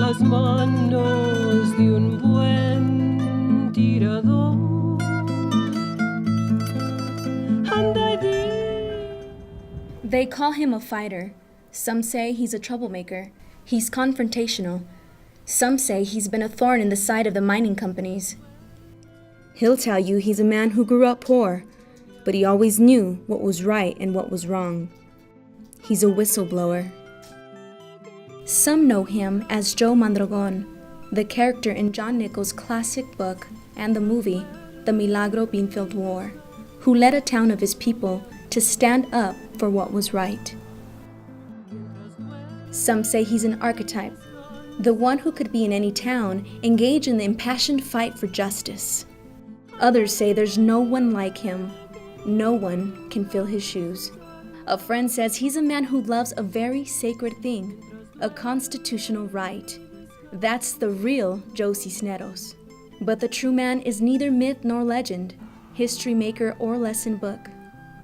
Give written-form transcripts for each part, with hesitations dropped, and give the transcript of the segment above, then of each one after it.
las manos de un buen tirador. They call him a fighter. Some say he's a troublemaker. He's confrontational. Some say he's been a thorn in the side of the mining companies. He'll tell you he's a man who grew up poor, but he always knew what was right and what was wrong. He's a whistleblower. Some know him as Joe Mondragon, the character in John Nichols' classic book and the movie, The Milagro Beanfield War, who led a town of his people to stand up for what was right. Some say he's an archetype, the one who could be in any town, engage in the impassioned fight for justice. Others say there's no one like him. No one can fill his shoes. A friend says he's a man who loves a very sacred thing, a constitutional right. That's the real Joe Cisneros. But the true man is neither myth nor legend, history maker or lesson book.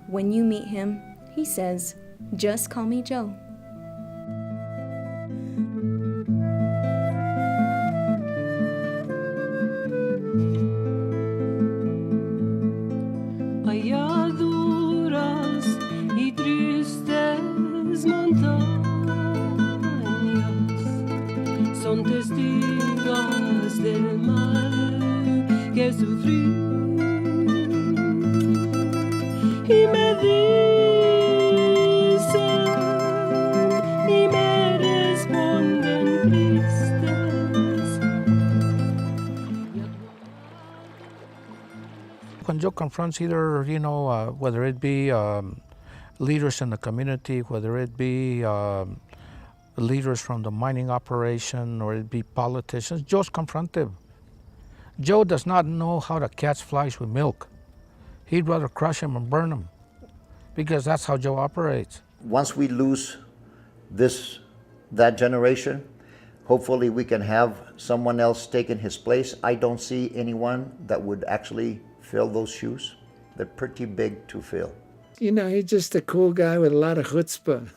When you meet him, he says, "Just call me Joe." Allá duras y tristes montañas son testigos del mal que sufrí. Y me dicen y me responden tristes. When Joe confronts either, whether it be leaders in the community, whether it be leaders from the mining operation, or it be politicians, Joe's confrontive. Joe does not know how to catch flies with milk. He'd rather crush them and burn them, because that's how Joe operates. Once we lose that generation, hopefully we can have someone else taking his place. I don't see anyone that would actually fill those shoes. They're pretty big to fill. He's just a cool guy with a lot of chutzpah.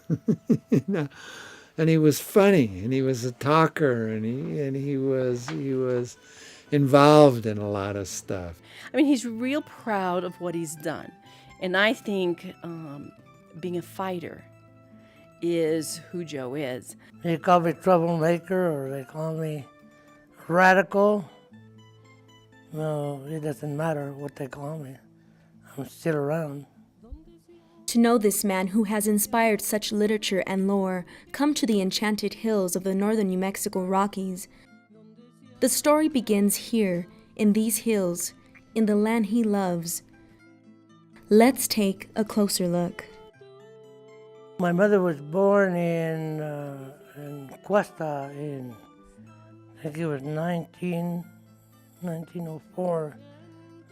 And he was funny, and he was a talker, and he was involved in a lot of stuff. I mean, he's real proud of what he's done. And I think being a fighter is who Joe is. They call me troublemaker, or they call me radical. No, it doesn't matter what they call me. I'm still around. To know this man who has inspired such literature and lore, come to the enchanted hills of the northern New Mexico Rockies. The story begins here, in these hills, in the land he loves. Let's take a closer look. My mother was born in Cuesta in, I think it was 1904.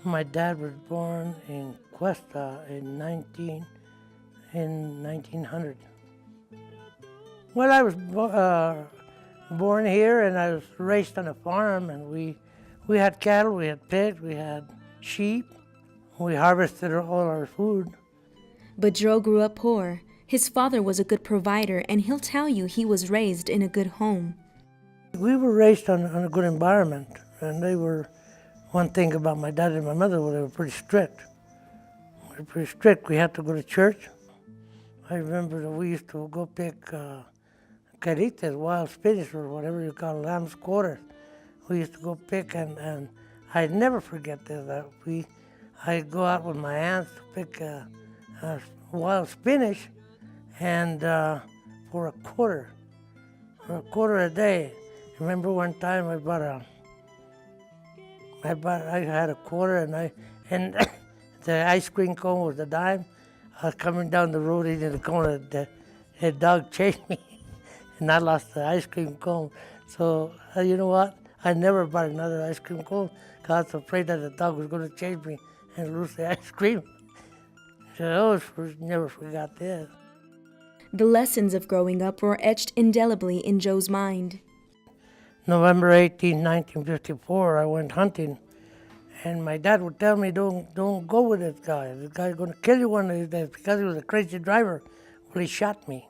My dad was born in Cuesta in 1900. Well, I was born here, and I was raised on a farm, and we had cattle, we had pigs, we had sheep. We harvested all our food. But Joe grew up poor. His father was a good provider, and he'll tell you he was raised in a good home. We were raised on a good environment, and they were, one thing about my dad and my mother, they were pretty strict. We were pretty strict. We had to go to church. I remember that we used to go pick caritas, wild spinach, or whatever you call lamb's quarters. We used to go pick, and I'd never forget this. I'd go out with my aunts to pick wild spinach, and for a quarter a day. Remember one time I had a quarter, and the ice cream cone was a dime. I was coming down the road eating the cone, the dog chased me, and I lost the ice cream cone. So you know what? I never bought another ice cream cone because I was afraid that the dog was going to chase me and lose the ice cream. So I always never forgot this. The lessons of growing up were etched indelibly in Joe's mind. November 18, 1954, I went hunting, and my dad would tell me, don't go with this guy. This guy's going to kill you one of these days, because he was a crazy driver. Well, he shot me.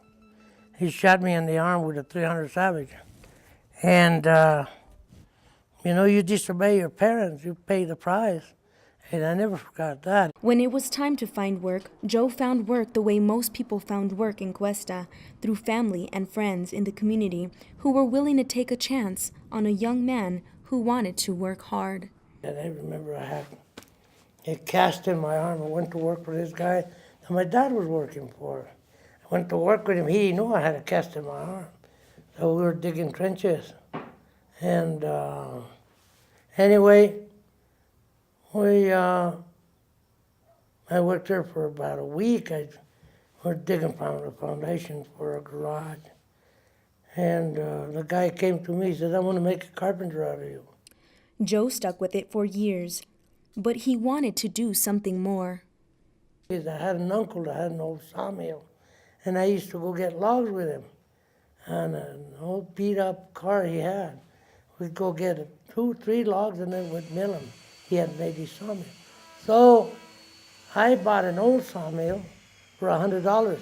He shot me in the arm with a .300 Savage. And, you know, you disobey your parents, you pay the price. And I never forgot that. When it was time to find work, Joe found work the way most people found work in Cuesta, through family and friends in the community who were willing to take a chance on a young man who wanted to work hard. And I remember I had a cast in my arm. I went to work for this guy that my dad was working for. I went to work with him. He didn't know I had a cast in my arm. So we were digging trenches. And anyway, I worked there for about a week. We're digging a foundation for a garage. And the guy came to me, he said, I want to make a carpenter out of you. Joe stuck with it for years, but he wanted to do something more. I had an uncle that had an old sawmill, and I used to go get logs with him on an old beat-up car he had. We'd go get 2, 3 logs, and then we'd mill them. He had made his sawmill. So I bought an old sawmill for $100.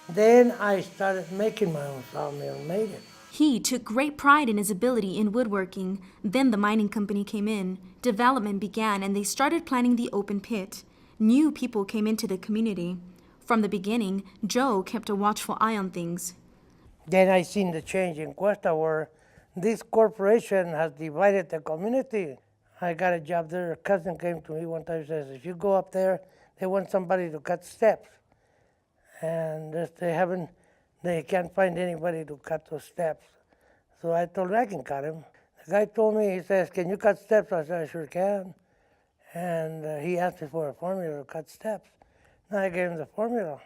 Then I started making my own sawmill and made it. He took great pride in his ability in woodworking. Then the mining company came in, development began, and they started planning the open pit. New people came into the community. From the beginning, Joe kept a watchful eye on things. Then I seen the change in Cuesta where this corporation has divided the community. I got a job there. A cousin came to me one time and says, if you go up there, they want somebody to cut steps. And they can't find anybody to cut those steps. So I told him I can cut them. The guy told me, he says, can you cut steps? I said, I sure can. And he asked me for a formula to cut steps. And I gave him the formula.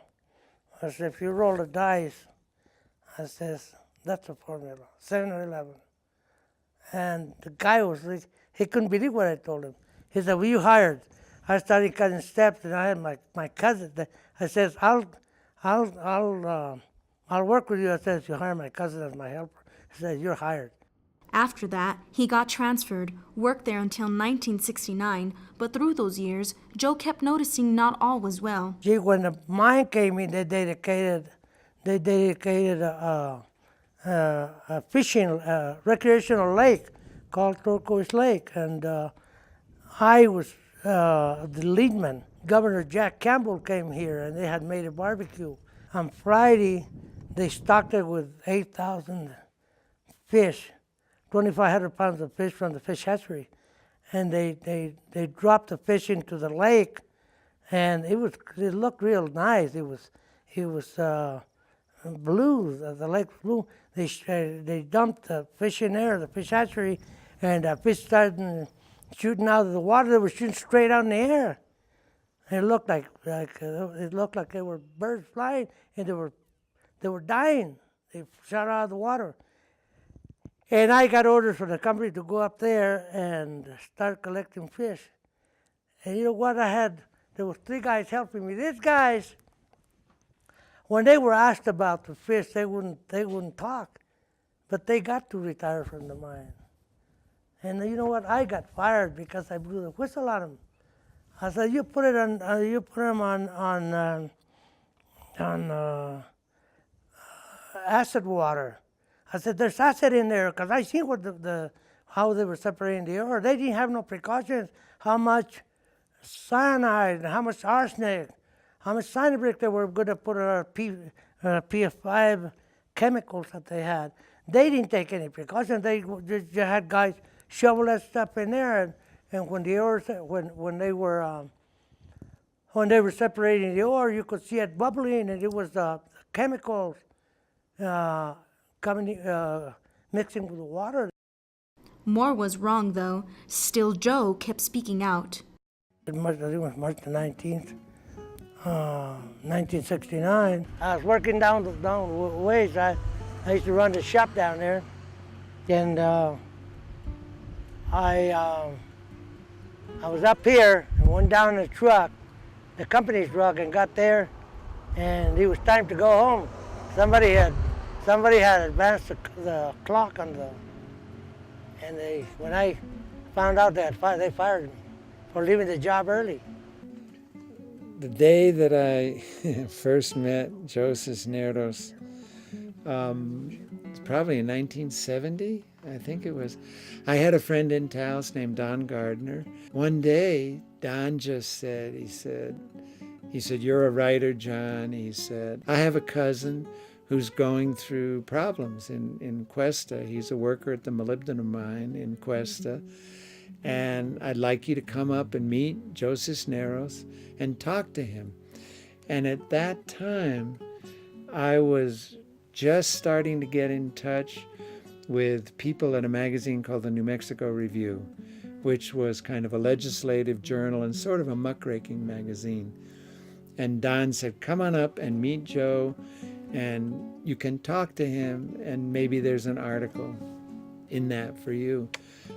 I said, if you roll the dice, I says, that's a formula, 7 or 11. And the guy was like, he couldn't believe what I told him. He said, well, you hired. I started cutting steps, and I had my cousin. I says, I'll work with you. I said, if you hire my cousin as my helper. He said, you're hired. After that, he got transferred, worked there until 1969, but through those years, Joe kept noticing not all was well. Gee, when the mine came in, they dedicated a fishing, recreational lake called Turquoise Lake, and I was the lead man. Governor Jack Campbell came here, and they had made a barbecue. On Friday, they stocked it with 8,000 fish, 2,500 pounds of fish from the fish hatchery, and they dropped the fish into the lake, and it looked real nice. It was blue. The lake was blue. They dumped the fish in there, the fish hatchery, and the fish started shooting out of the water. They were shooting straight out in the air. It looked like they were birds flying, and they were dying. They shot out of the water. And I got orders from the company to go up there and start collecting fish. And you know what I had? There was 3 guys helping me. These guys, when they were asked about the fish, they wouldn't talk. But they got to retire from the mine. And you know what? I got fired because I blew the whistle on them. I said, you put them on acid water. I said, there's acid in there, because I seen what how they were separating the ore. They didn't have no precautions, how much cyanide, how much arsenic, how much cyanide they were going to put on PF5 chemicals that they had. They didn't take any precautions. They just had guys shovel that stuff in there, and when the ore, when they were separating the ore, you could see it bubbling, and it was the chemicals mixing with the water. More was wrong, though. Still, Joe kept speaking out. I think it was March the 19th, 1969. I was working down ways. I used to run the shop down there, and I was up here and went down in the truck, the company's truck, and got there, and it was time to go home. Somebody had advanced the clock on and when I found out they fired me for leaving the job early. The day that I first met Joe Cisneros It's probably in 1970, I think it was. I had a friend in Taos named Don Gardner. One day, Don just said, he said, "You're a writer, John." He said, "I have a cousin who's going through problems in Cuesta. He's a worker at the molybdenum mine in Cuesta. And I'd like you to come up and meet Joe Cisneros and talk to him." And at that time, I was just starting to get in touch with people at a magazine called the New Mexico Review, which was kind of a legislative journal and sort of a muckraking magazine. And Don said, "Come on up and meet Joe, and you can talk to him, and maybe there's an article in that for you."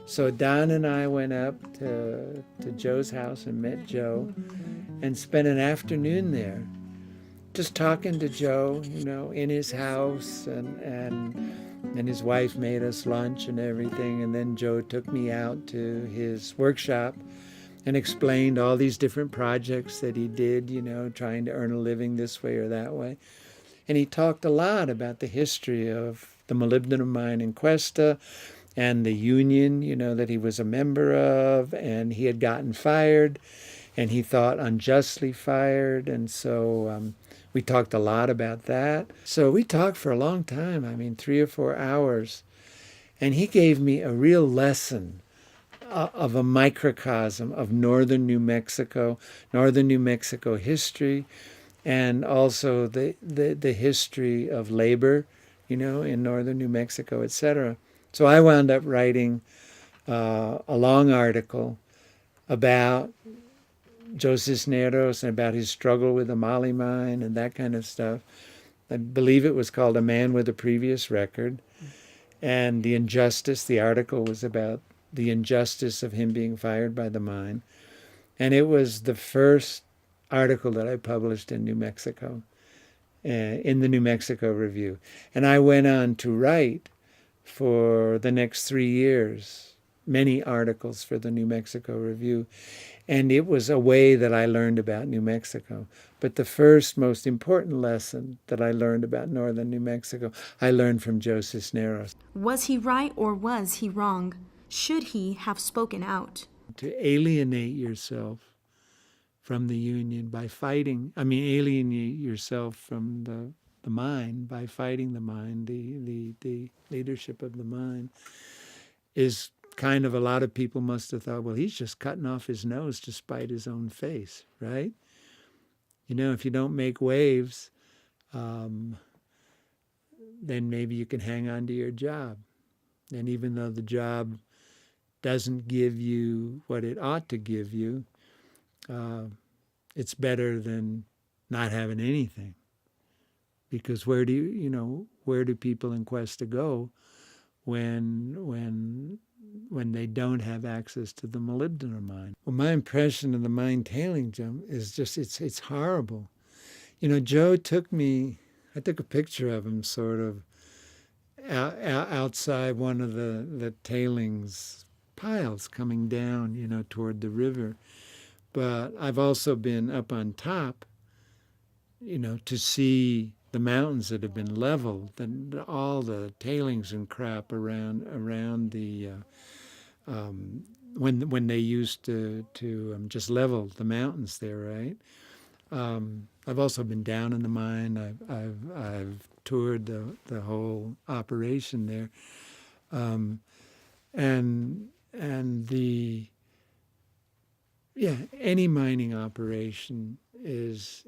So Don and I went up to Joe's house and met Joe and spent an afternoon there just talking to Joe, in his house, and his wife made us lunch and everything. And then Joe took me out to his workshop and explained all these different projects that he did, trying to earn a living this way or that way. And he talked a lot about the history of the molybdenum mine in Cuesta and the union, that he was a member of, and he had gotten fired, and he thought unjustly fired. And so we talked a lot about that. So we talked for a long time, 3 or 4 hours. And he gave me a real lesson of a microcosm of northern New Mexico history, and also the history of labor, in northern New Mexico, etc. So I wound up writing a long article about Joe Cisneros and about his struggle with the Molly mine and that kind of stuff. I believe it was called "A Man with a Previous Record." And the article was about the injustice of him being fired by the mine. And it was the first article that I published in New Mexico, in the New Mexico Review. And I went on to write for the next 3 years many articles for the New Mexico Review. And it was a way that I learned about New Mexico. But the first most important lesson that I learned about northern New Mexico, I learned from Joe Cisneros. Was he right or was he wrong? Should he have spoken out? To alienate yourself from the union by fighting, alienate yourself from the mine by fighting the mine, the leadership of the mine, is kind of, a lot of people must have thought, well, he's just cutting off his nose to spite his own face, right? If you don't make waves, then maybe you can hang on to your job. And even though the job doesn't give you what it ought to give you, it's better than not having anything. Because where do people in Cuesta go when they don't have access to the molybdenum mine? Well, my impression of the mine tailing jump is just, it's horrible. Joe took me, I took a picture of him sort of outside one of the tailings piles coming down, toward the river. But I've also been up on top, to see the mountains that have been leveled and all the tailings and crap around the when they used to just level the mountains there, right? I've also been down in the mine. I've toured the whole operation there, and any mining operation is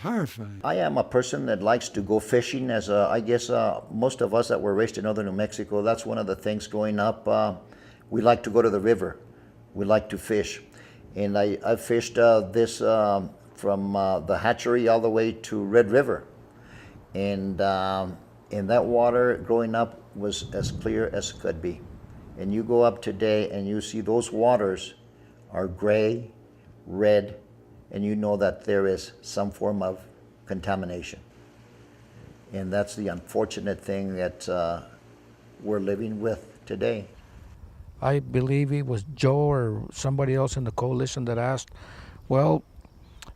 horrifying. I am a person that likes to go fishing. I guess most of us that were raised in northern New Mexico, that's one of the things growing up. We like to go to the river. We like to fish. And I fished this from the hatchery all the way to Red River. And that water growing up was as clear as could be. And you go up today and you see those waters are gray, red, and you know that there is some form of contamination. And that's the unfortunate thing that we're living with today. I believe it was Joe or somebody else in the coalition that asked, well,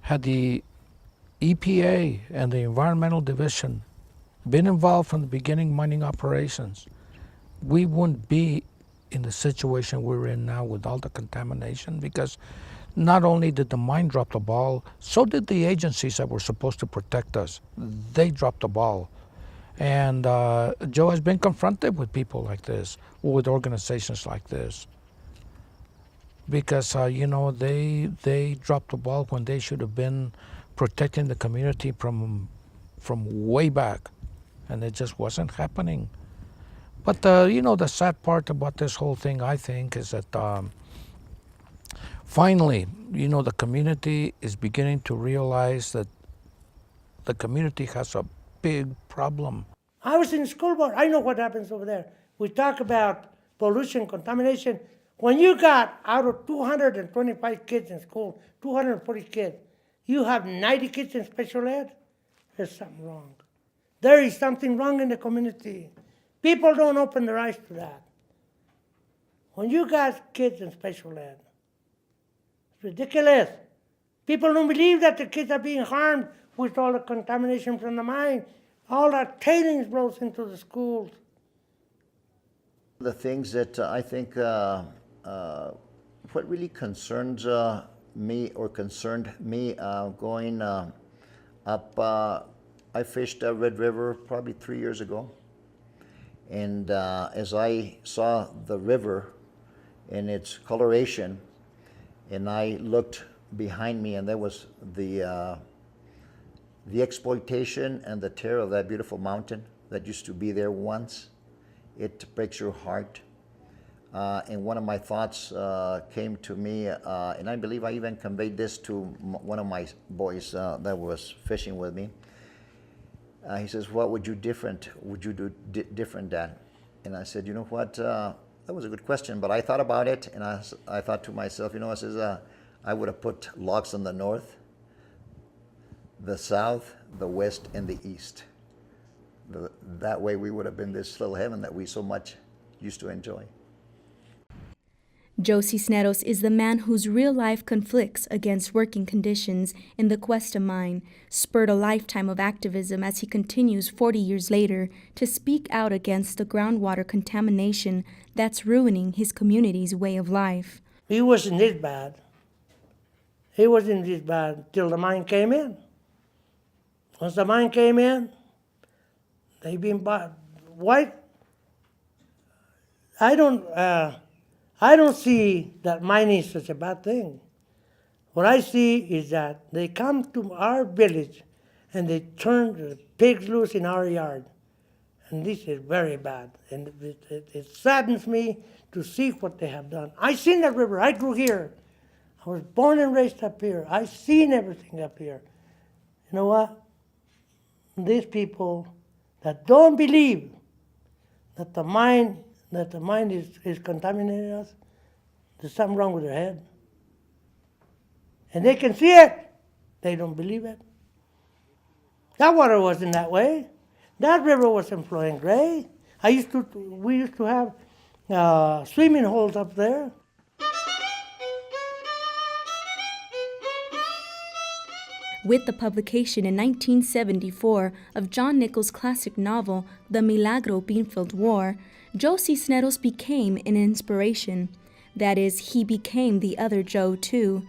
had the EPA and the Environmental Division been involved from the beginning mining operations, we wouldn't be in the situation we're in now with all the contamination, because not only did the mine drop the ball, so did the agencies that were supposed to protect us. They dropped the ball. And Joe has been confronted with people like this, with organizations like this, because they dropped the ball when they should have been protecting the community from way back, and it just wasn't happening. But the sad part about this whole thing, I think, is that finally, the community is beginning to realize that the community has a big problem. I was in the school board. I know what happens over there. We talk about pollution, contamination. When you got out of 225 kids in school, 240 kids, you have 90 kids in special ed, there's something wrong. There is something wrong in the community. People don't open their eyes to that. When you got kids in special ed, it's ridiculous. People don't believe that the kids are being harmed with all the contamination from the mine. All that tailings blows into the schools. The things that I think what really concerns me or concerned me going up, I fished Red River probably 3 years ago. And as I saw the river in its coloration, and I looked behind me, and there was the exploitation and the terror of that beautiful mountain that used to be there once. It breaks your heart. And one of my thoughts came to me, and I believe I even conveyed this to one of my boys that was fishing with me. He says, "What would you do different, Dad?" And I said, "You know what? That was a good question, but I thought about it, and I thought to myself, I says, I would have put locks on the north, the south, the west, and the east. That way we would have been this little heaven that we so much used to enjoy." Joe Cisneros is the man whose real life conflicts against working conditions in the Cuesta mine spurred a lifetime of activism as he continues 40 years later to speak out against the groundwater contamination that's ruining his community's way of life. He wasn't this bad. He wasn't this bad till the mine came in. Once the mine came in, they've been bought. Why? I don't see that mining is such a bad thing. What I see is that they come to our village and they turn the pigs loose in our yard. And this is very bad. And it saddens me to see what they have done. I seen that river. I grew here. I was born and raised up here. I seen everything up here. You know what? These people that don't believe that the mine is contaminating us, there's something wrong with their head. And they can see it. They don't believe it. That water wasn't that way. That river wasn't flowing gray. We used to have swimming holes up there. With the publication in 1974 of John Nichols' classic novel, The Milagro Beanfield War, Joe Cisneros became an inspiration. That is, he became the other Joe too,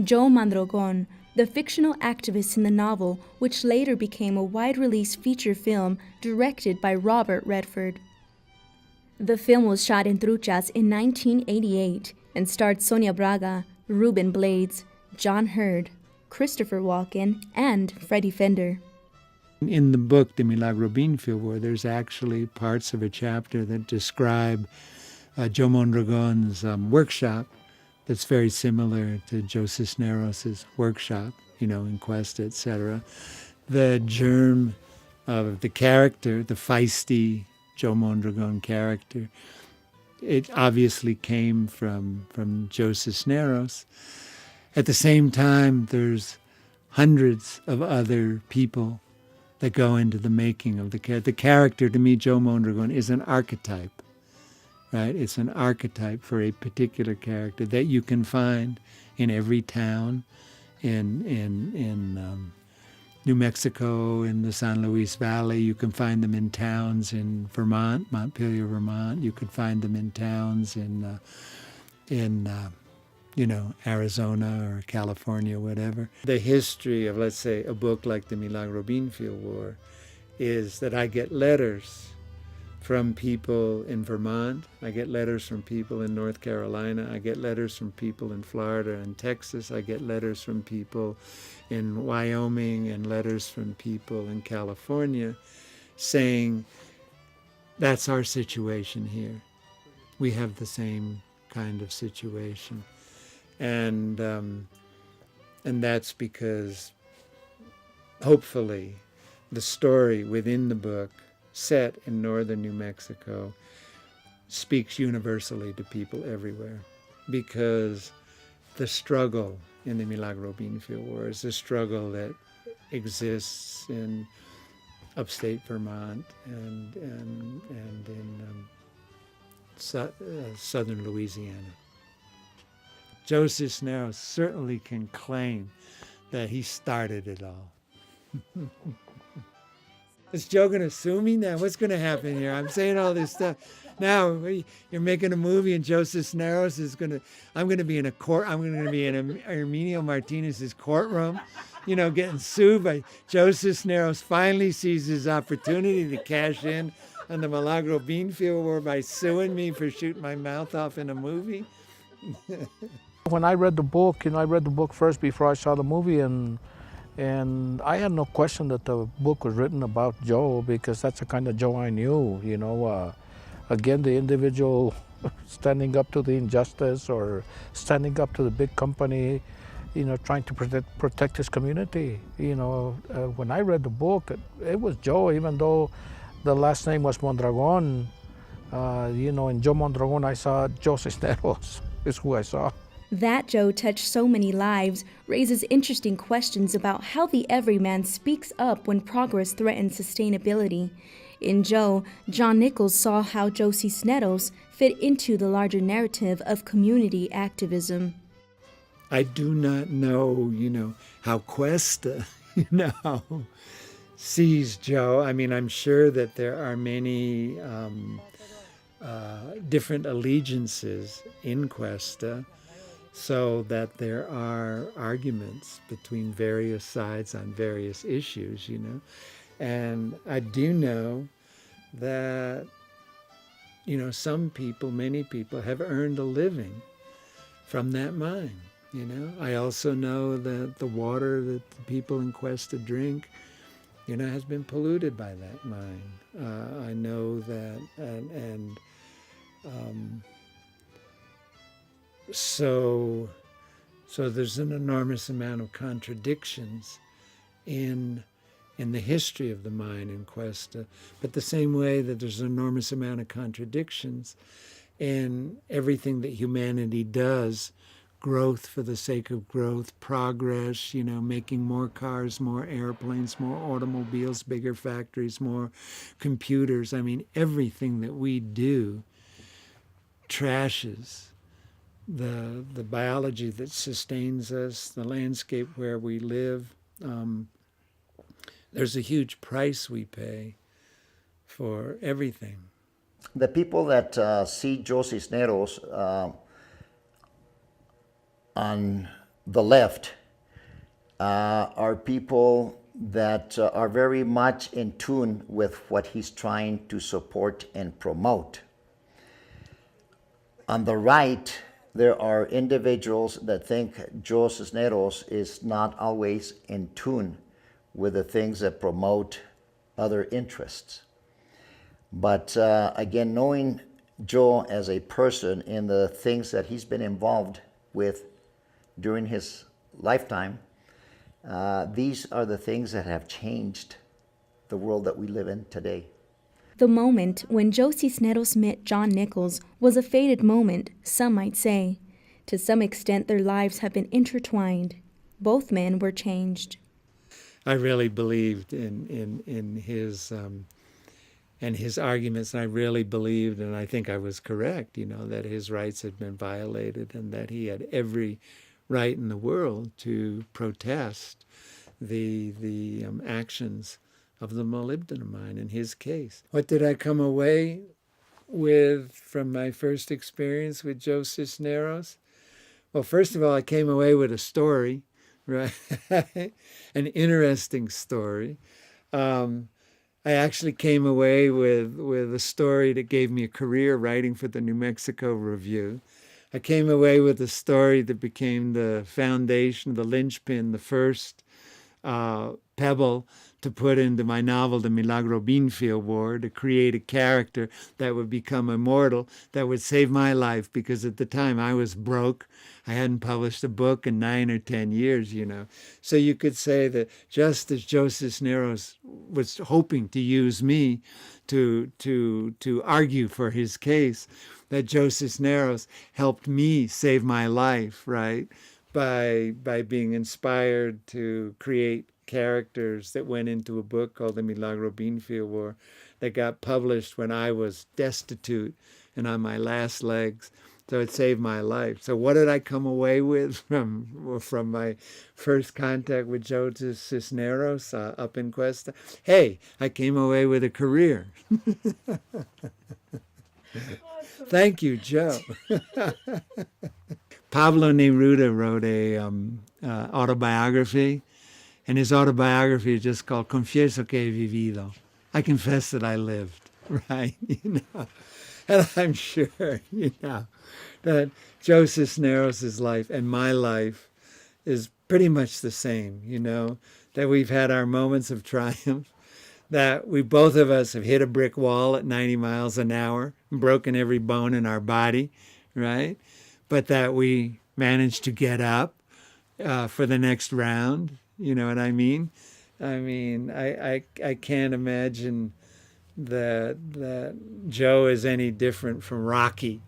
Joe Mondragon, the fictional activist in the novel, which later became a wide-release feature film directed by Robert Redford. The film was shot in Truchas in 1988 and starred Sonia Braga, Ruben Blades, John Hurd, Christopher Walken, and Freddie Fender. In the book, The Milagro Beanfield War, there's actually parts of a chapter that describe Joe Mondragon's workshop that's very similar to Joe Cisneros' workshop, in Cuesta, etc. The germ of the character, the feisty Joe Mondragon character, it obviously came from Joe Cisneros. At the same time, there's hundreds of other people that go into the making of the character. The character, to me, Joe Mondragon, is an archetype, right? It's an archetype for a particular character that you can find in every town, in New Mexico, in the San Luis Valley. You can find them in towns in Vermont, Montpelier, Vermont. You could find them in towns in Arizona or California, whatever. The history of, let's say, a book like the Milagro Beanfield War is that I get letters from people in Vermont, I get letters from people in North Carolina, I get letters from people in Florida and Texas, I get letters from people in Wyoming and letters from people in California saying, that's our situation here. We have the same kind of situation. And that's because hopefully the story within the book, set in northern New Mexico, speaks universally to people everywhere, because the struggle in the Milagro Beanfield War is a struggle that exists in upstate Vermont and in southern Louisiana. Joe Cisneros certainly can claim that he started it all. Is Joe going to sue me now? What's going to happen here? I'm saying all this stuff. Now you're making a movie and Joe Cisneros is I'm going to be in a court. I'm going to be in Herminio Martinez's courtroom, getting sued by Joe Cisneros. Finally sees his opportunity to cash in on the Milagro Beanfield War by suing me for shooting my mouth off in a movie. When I read the book, I read the book first before I saw the movie, and I had no question that the book was written about Joe, because that's the kind of Joe I knew, again, the individual standing up to the injustice or standing up to the big company, trying to protect his community. When I read the book, it was Joe, even though the last name was Mondragon. In Joe Mondragon, I saw Joe Cisneros is who I saw. That Joe touched so many lives raises interesting questions about how the everyman speaks up when progress threatens sustainability. In Joe, John Nichols saw how Joe Cisneros fit into the larger narrative of community activism. I do not know, how Cuesta, sees Joe. I mean, I'm sure that there are many different allegiances in Cuesta, so that there are arguments between various sides on various issues, And I do know that, some people, many people have earned a living from that mine, I also know that the water that the people in Cuesta drink, has been polluted by that mine. I know that, So there's an enormous amount of contradictions in the history of the mine in Cuesta, but the same way that there's an enormous amount of contradictions in everything that humanity does, growth for the sake of growth, progress, making more cars, more airplanes, more automobiles, bigger factories, more computers. I mean, everything that we do trashes the biology that sustains us, the landscape where we live. There's a huge price we pay for everything. The people that see Joe Cisneros on the left are people that are very much in tune with what he's trying to support and promote. On the right, there are individuals that think Joe Cisneros is not always in tune with the things that promote other interests. But again, knowing Joe as a person in the things that he's been involved with during his lifetime, these are the things that have changed the world that we live in today. The moment when Joe Cisneros met John Nichols was a fated moment, some might say. To some extent, their lives have been intertwined. Both men were changed. I really believed in his and his arguments, and I really believed, and I think I was correct, that his rights had been violated and that he had every right in the world to protest the actions of the molybdenum mine in his case. What did I come away with from my first experience with Joe Cisneros? Well, first of all, I came away with a story, right? An interesting story. I actually came away with a story that gave me a career writing for the New Mexico Review. I came away with a story that became the foundation, the linchpin, the first pebble to put into my novel, The Milagro Beanfield War, to create a character that would become immortal, that would save my life, because at the time I was broke. I hadn't published a book in 9 or 10 years, you know. So you could say that just as Joe Cisneros was hoping to use me to argue for his case, that Joe Cisneros helped me save my life, right? By being inspired to create characters that went into a book called The Milagro Beanfield War that got published when I was destitute and on my last legs. So it saved my life. So what did I come away with from my first contact with Joe Cisneros up in Cuesta? Hey, I came away with a career. Thank you, Joe. Pablo Neruda wrote a autobiography, and his autobiography is just called Confieso que he vivido. I confess that I lived, right? You know, and I'm sure, you know, that Joe Cisneros' life and my life is pretty much the same, you know, that we've had our moments of triumph, that we both of us have hit a brick wall at 90 miles an hour, broken every bone in our body, right? But that we managed to get up for the next round. You know what I mean? I mean, I can't imagine that Joe is any different from Rocky.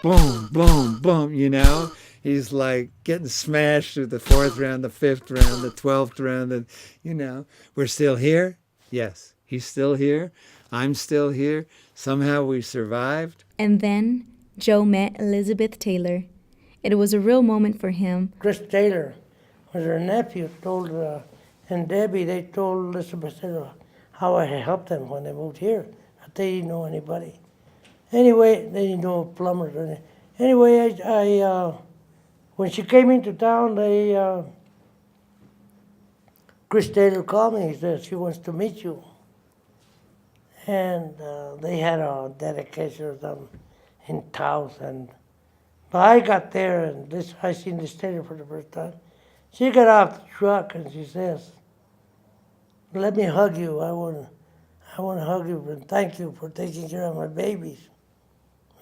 Boom, boom, boom, you know? He's like getting smashed through the 4th round, the 5th round, the 12th round, and, you know, we're still here? Yes, he's still here. I'm still here. Somehow we survived. And then Joe met Elizabeth Taylor. It was a real moment for him. Chris Taylor was her nephew, and Debbie, they told Elizabeth how I had helped them when they moved here, but they didn't know anybody. Anyway, they didn't know plumbers or anything. Anyway, I when she came into town, Chris Taylor called me. He said she wants to meet you. And they had a dedication or something in Taos. And but I got there, and I seen this Taylor for the first time. She got off the truck and she says, "Let me hug you. I want to hug you and thank you for taking care of my babies."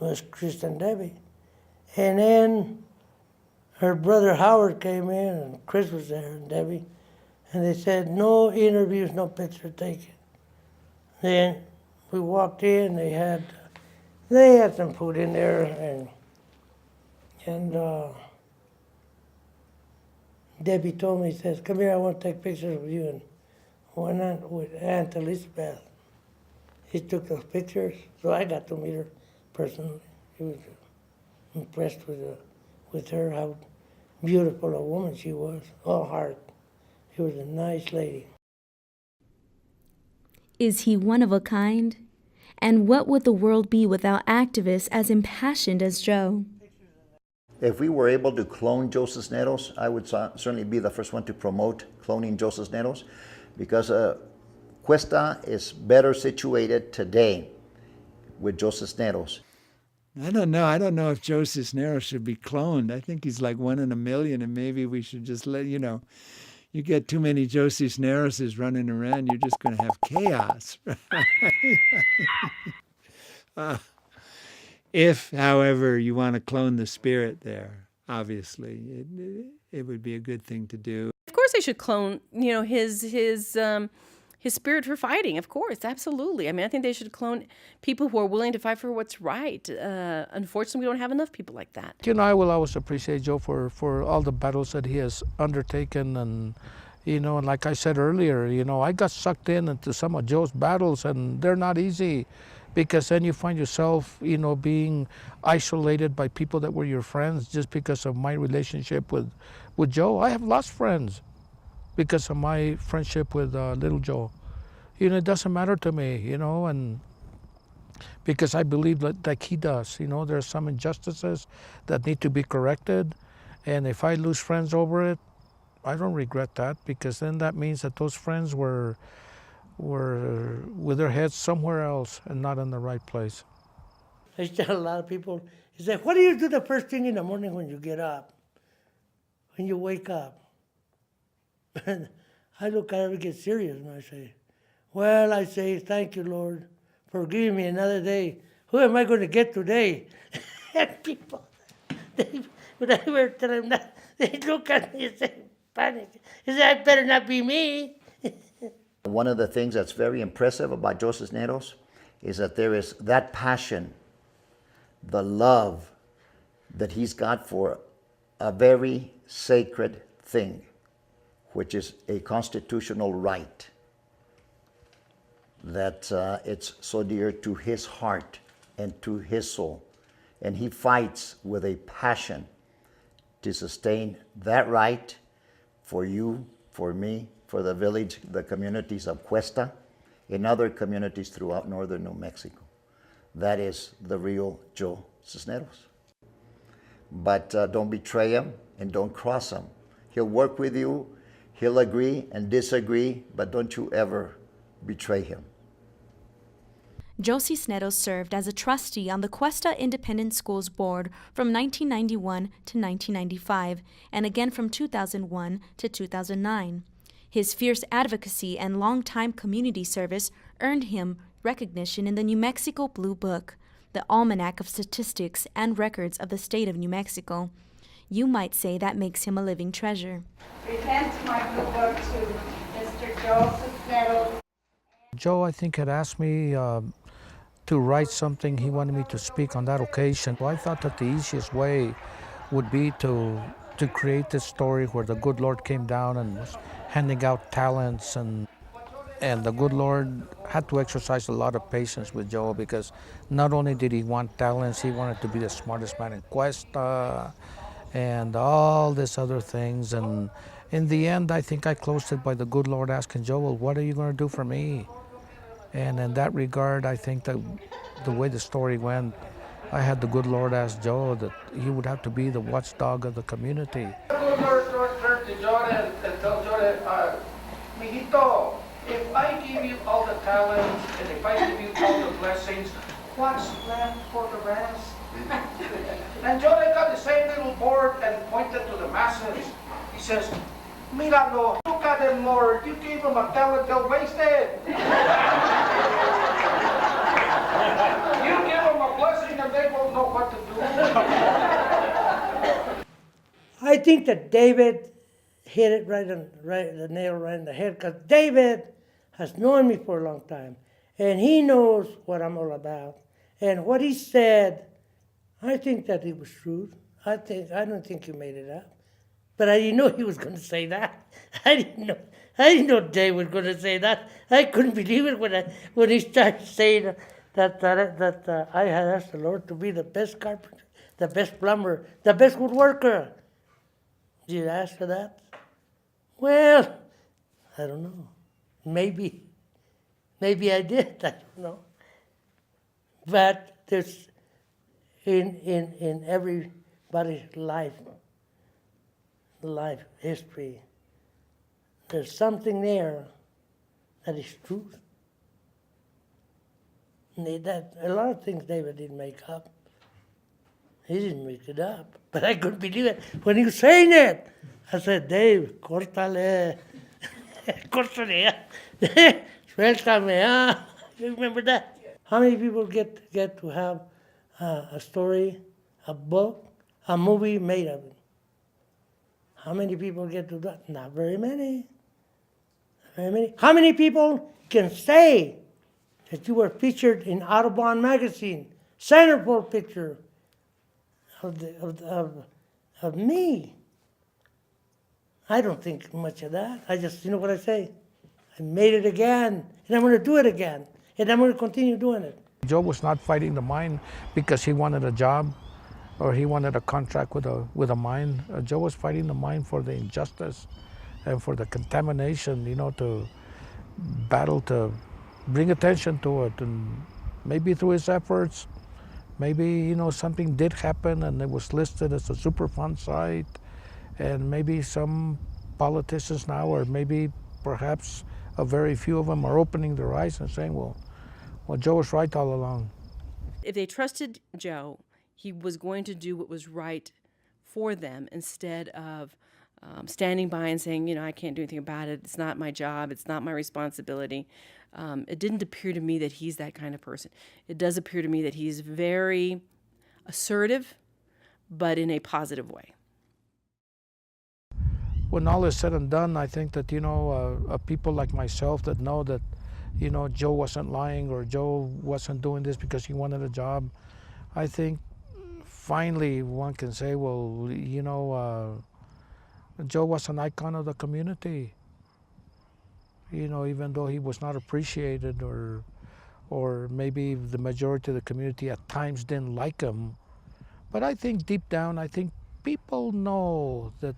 It was Chris and Debbie. And then her brother Howard came in, and Chris was there, and Debbie, and they said, "No interviews, no picture taken." Then we walked in, they had some food in there, and Debbie told me, says, "Come here, I want to take pictures with you." And went on with Aunt Elizabeth. He took those pictures, so I got to meet her personally. He was impressed with her, how beautiful a woman she was, all heart. She was a nice lady. Is he one of a kind? And what would the world be without activists as impassioned as Joe? If we were able to clone Joe Cisneros, I would certainly be the first one to promote cloning Joe Cisneros, because Cuesta is better situated today with Joe Cisneros. I don't know. I don't know if Joe Cisneros should be cloned. I think he's like 1 in a million, and maybe we should just let, you know, you get too many Joe Cisneroses running around, you're just going to have chaos. If, however, you want to clone the spirit there, obviously, it would be a good thing to do. Of course, they should clone, you know, his spirit for fighting. Of course, absolutely. I mean, I think they should clone people who are willing to fight for what's right. Unfortunately, we don't have enough people like that. You know, I will always appreciate Joe for all the battles that he has undertaken. And, you know, and like I said earlier, you know, I got sucked into some of Joe's battles, and they're not easy, because then you find yourself, you know, being isolated by people that were your friends just because of my relationship with Joe. I have lost friends. because of my friendship with Little Joe. You know, it doesn't matter to me, you know, and because I believe that like he does. You know, there are some injustices that need to be corrected, and if I lose friends over it, I don't regret that, because then that means that those friends were with their heads somewhere else and not in the right place. I tell a lot of people, he said, what do you do the first thing in the morning when you get up? When you wake up? And I look at it and get serious and I say, well, I say, thank you, Lord, for giving me another day. Who am I going to get today? And people, when I ever tell them that, they look at me and say, panic. He said, I better not be me. One of the things that's very impressive about Joe Cisneros is that there is that passion, the love that he's got for a very sacred thing, which is a constitutional right, that it's so dear to his heart and to his soul. And he fights with a passion to sustain that right for you, for me, for the village, the communities of Cuesta, and other communities throughout northern New Mexico. That is the real Joe Cisneros. But don't betray him and don't cross him. He'll work with you, he'll agree and disagree, but don't you ever betray him. Joe Cisneros served as a trustee on the Cuesta Independent Schools Board from 1991 to 1995, and again from 2001 to 2009. His fierce advocacy and long-time community service earned him recognition in the New Mexico Blue Book, the almanac of statistics and records of the state of New Mexico. You might say that makes him a living treasure. Present my Blue Book to Mr. Joe Cisneros. Joe, I think, had asked me to write something. He wanted me to speak on that occasion. Well, I thought that the easiest way would be to create this story where the good Lord came down and was handing out talents, and the good Lord had to exercise a lot of patience with Joe, because not only did he want talents, he wanted to be the smartest man in Cuesta and all these other things. And in the end, I think I closed it by the good Lord asking Joe, well, what are you going to do for me? And in that regard, I think that the way the story went, I had the good Lord ask Joe that he would have to be the watchdog of the community. The good Lord turned to Jordan and told Jordan, mijito, if I give you all the talents and if I give you all the blessings, what's left for the rest? And Jordan got the same little board and pointed to the masses. He says, míralo, look at them, Lord. You gave them a talent, they'll waste it. You give them a blessing and they won't know what to do. I think that David hit it the nail right in the head, because David has known me for a long time, and he knows what I'm all about. And what he said, I think that it was true. I don't think he made it up. But I didn't know he was going to say that. I didn't know Dave was going to say that. I couldn't believe it when he started saying that I had asked the Lord to be the best carpenter, the best plumber, the best woodworker. Did you ask for that? Well, I don't know. Maybe I did. I don't know. But there's in everybody's life history, there's something there that is truth. That a lot of things David didn't make up. He didn't make it up. But I couldn't believe it. When he was saying it, I said, Dave, córtale. Córtale. Suéltame. You remember that? How many people get to have a story, a book, a movie made of it? How many people get to that? Not very many. Not very many. How many people can say that you were featured in Audubon magazine, centerfold picture of me? I don't think much of that. I just, you know what I say? I made it again, and I'm going to do it again, and I'm going to continue doing it. Joe was not fighting the mine because he wanted a job or he wanted a contract with a mine. Joe was fighting the mine for the injustice and for the contamination, to battle to bring attention to it. And maybe through his efforts, maybe, something did happen and it was listed as a Superfund site. And maybe some politicians now, or maybe perhaps a very few of them, are opening their eyes and saying, well, Joe was right all along. If they trusted Joe, he was going to do what was right for them instead of standing by and saying, I can't do anything about it. It's not my job. It's not my responsibility. It didn't appear to me that he's that kind of person. It does appear to me that he's very assertive, but in a positive way. When all is said and done, I think that, people like myself that know that, Joe wasn't lying or Joe wasn't doing this because he wanted a job, I think finally one can say, well, Joe was an icon of the community. Even though he was not appreciated or maybe the majority of the community at times didn't like him. But I think deep down, people know that,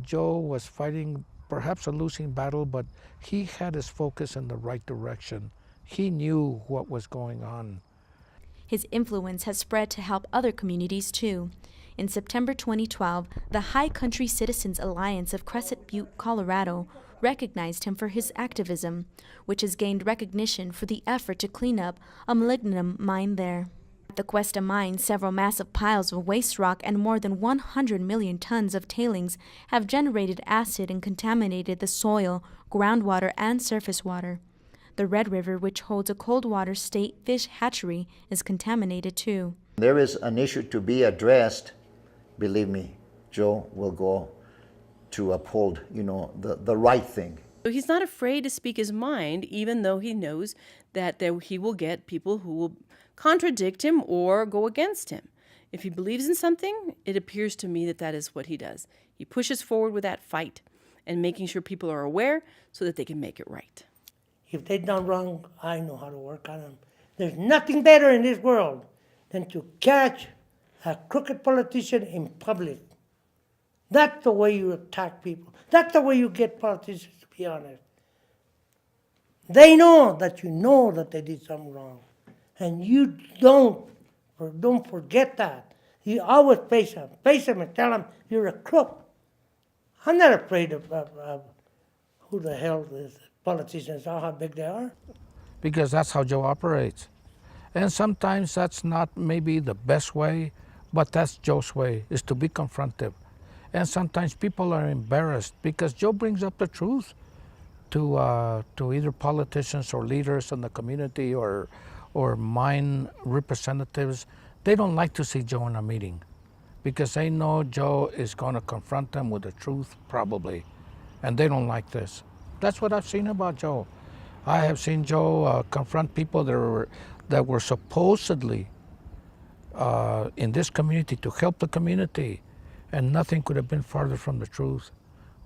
Joe was fighting perhaps a losing battle, but he had his focus in the right direction. He knew what was going on. His influence has spread to help other communities too. In September 2012, the High Country Citizens Alliance of Crescent Butte, Colorado, recognized him for his activism, which has gained recognition for the effort to clean up a molybdenum mine there. At the Cuesta mine, several massive piles of waste rock and more than 100 million tons of tailings have generated acid and contaminated the soil, groundwater, and surface water. The Red River, which holds a cold water state fish hatchery, is contaminated too. There is an issue to be addressed. Believe me, Joe will go to uphold, the right thing. So he's not afraid to speak his mind, even though he knows that he will get people who will contradict him or go against him. If he believes in something, it appears to me that that is what he does. He pushes forward with that fight and making sure people are aware so that they can make it right. If they've done wrong, I know how to work on them. There's nothing better in this world than to catch a crooked politician in public. That's the way you attack people. That's the way you get politicians to be honest. They know that they did something wrong. And you don't forget that. You always face them and tell them you're a crook. I'm not afraid of who the hell these politicians are, how big they are. Because that's how Joe operates. And sometimes that's not maybe the best way, but that's Joe's way, is to be confrontive. And sometimes people are embarrassed because Joe brings up the truth to either politicians or leaders in the community or mine representatives. They don't like to see Joe in a meeting because they know Joe is going to confront them with the truth probably, and they don't like this. That's what I've seen about Joe. I have seen Joe confront people that were supposedly in this community to help the community, and nothing could have been farther from the truth.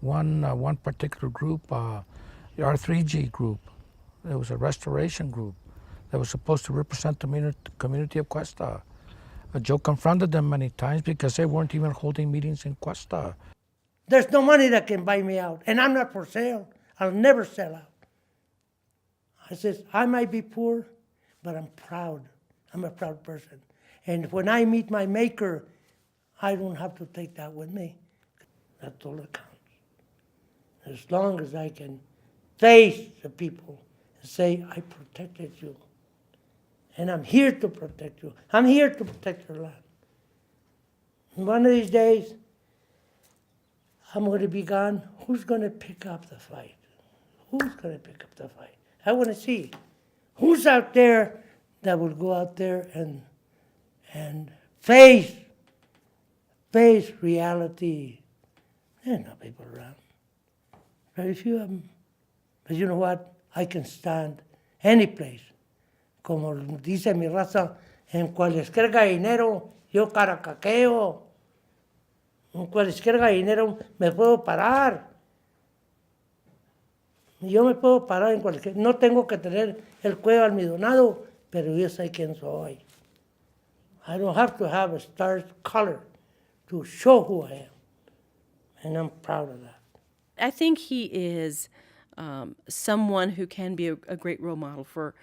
One particular group, the R3G group, it was a restoration group that was supposed to represent the community of Cuesta. Joe confronted them many times because they weren't even holding meetings in Cuesta. There's no money that can buy me out, and I'm not for sale. I'll never sell out. I says, I might be poor, but I'm proud. I'm a proud person. And when I meet my maker, I don't have to take that with me. That's all that counts. As long as I can face the people and say, I protected you. And I'm here to protect you. I'm here to protect your land. And one of these days, I'm going to be gone. Who's going to pick up the fight? Who's going to pick up the fight? I want to see who's out there that will go out there and face reality. There's no people around. Very few of them. But you know what? I can stand any place. Como dice mi raza, en cualquier gallinero yo caracaqueo. En cualquier gallinero me puedo parar. Yo me puedo parar en cualquier... No tengo que tener el cuello almidonado, pero yo sé quién soy. I don't have to have a star's color to show who I am. And I'm proud of that. I think he is someone who can be a great role model for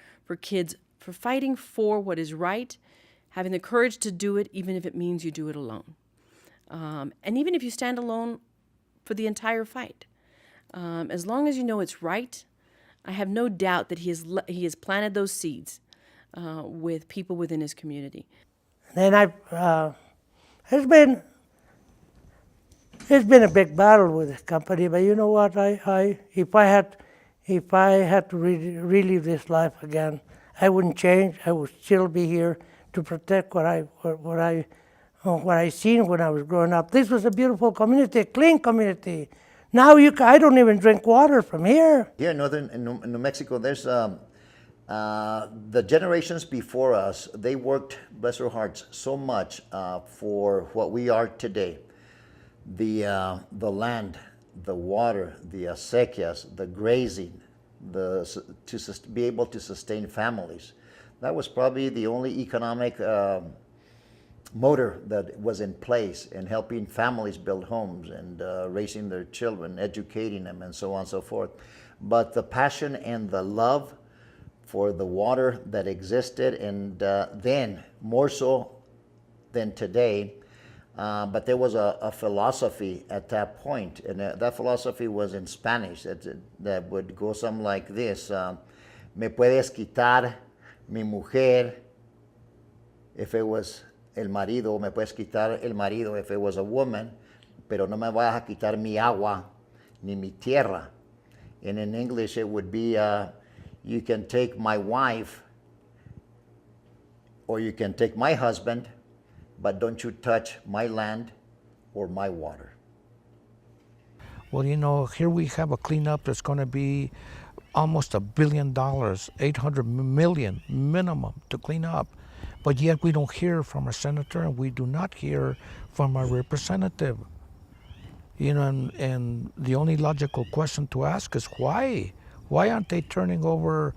kids, for fighting for what is right, having the courage to do it, even if it means you do it alone. And even if you stand alone for the entire fight. As long as you know it's right, I have no doubt that he has planted those seeds with people within his community. Then it's been a big battle with this company, but you know what? If I had to relive this life again, I wouldn't change. I would still be here to protect what I seen when I was growing up. This was a beautiful community, a clean community. Now I don't even drink water from here. Here in New Mexico, there's the generations before us. They worked, bless their hearts, so much for what we are today. The land, the water, the acequias, the grazing, to be able to sustain families. That was probably the only economic motor that was in place in helping families build homes and raising their children, educating them, and so on and so forth. But the passion and the love for the water that existed, and then more so than today, but there was a philosophy at that point, and that philosophy was in Spanish that would go something like this: "Me puedes quitar mi mujer if it was el marido, me puedes quitar el marido if it was a woman, pero no me vas a quitar mi agua ni mi tierra." And in English it would be, you can take my wife or you can take my husband, but don't you touch my land or my water. Well, you know, here we have a cleanup that's going to be almost $1 billion, 800 million minimum to clean up. But yet we don't hear from our senator, and we do not hear from our representative. You know, and the only logical question to ask is why? Why aren't they turning over,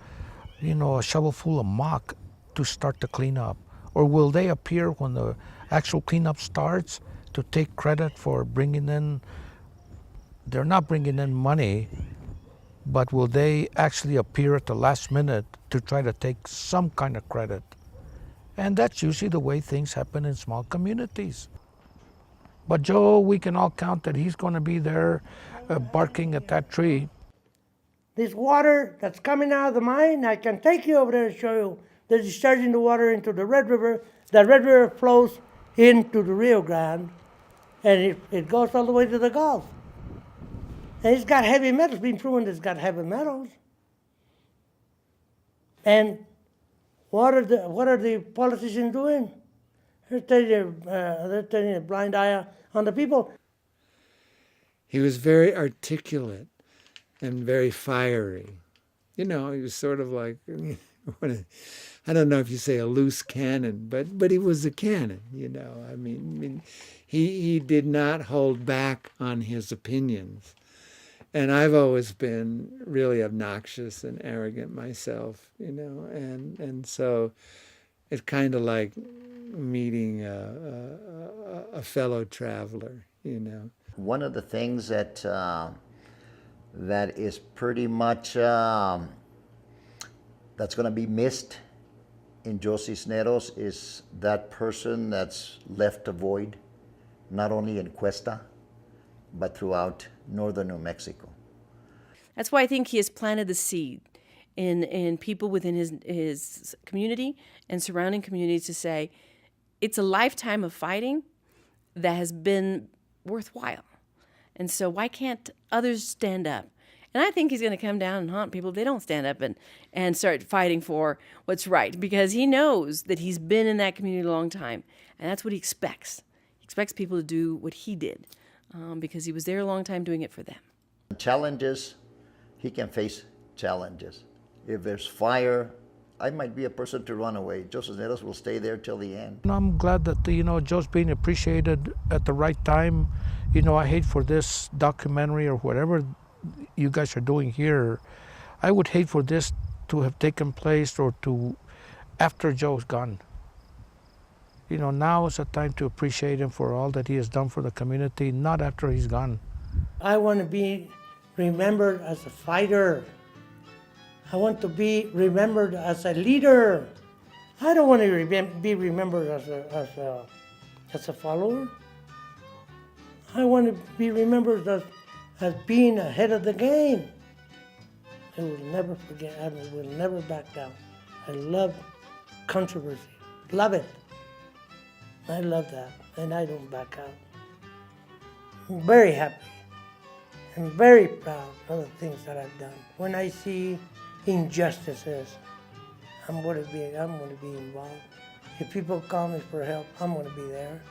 you know, a shovel full of muck to start the cleanup? Or will they appear when the actual cleanup starts to take credit for bringing in, they're not bringing in money, but will they actually appear at the last minute to try to take some kind of credit? And that's usually the way things happen in small communities. But Joe, we can all count that he's going to be there barking at that tree. This water that's coming out of the mine, I can take you over there and show you. They're discharging the water into the Red River. The Red River flows into the Rio Grande, and it goes all the way to the Gulf. And it's got heavy metals. It's been proven it's got heavy metals. And what are the politicians doing? They're turning a blind eye on the people. He was very articulate and very fiery. You know, he was sort of like, I don't know if you say a loose cannon, but he was a cannon, you know. I mean, he did not hold back on his opinions. And I've always been really obnoxious and arrogant myself, you know, and so it's kind of like meeting a fellow traveler, you know. One of the things that that is pretty much that's going to be missed in Joe Cisneros is that person that's left a void, not only in Cuesta, but throughout northern New Mexico. That's why I think he has planted the seed in people within his community and surrounding communities to say, it's a lifetime of fighting that has been worthwhile. And so why can't others stand up? And I think he's going to come down and haunt people if they don't stand up and start fighting for what's right, because he knows that he's been in that community a long time, and that's what he expects. He expects people to do what he did because he was there a long time doing it for them. Challenges, he can face challenges. If there's fire, I might be a person to run away. Joe Cisneros will stay there till the end. And I'm glad that, you know, Joe's being appreciated at the right time. You know, I hate for this documentary or whatever you guys are doing here, I would hate for this to have taken place or to after Joe's gone. You know, now is the time to appreciate him for all that he has done for the community, not after he's gone. I want to be remembered as a fighter. I want to be remembered as a leader. I don't want to be remembered as a follower. I want to be remembered as being ahead of the game. I will never forget, I will never back down. I love controversy, love it. I love that, and I don't back out. I'm very happy. I'm very proud of the things that I've done. When I see injustices, I'm going to be involved. If people call me for help, I'm going to be there.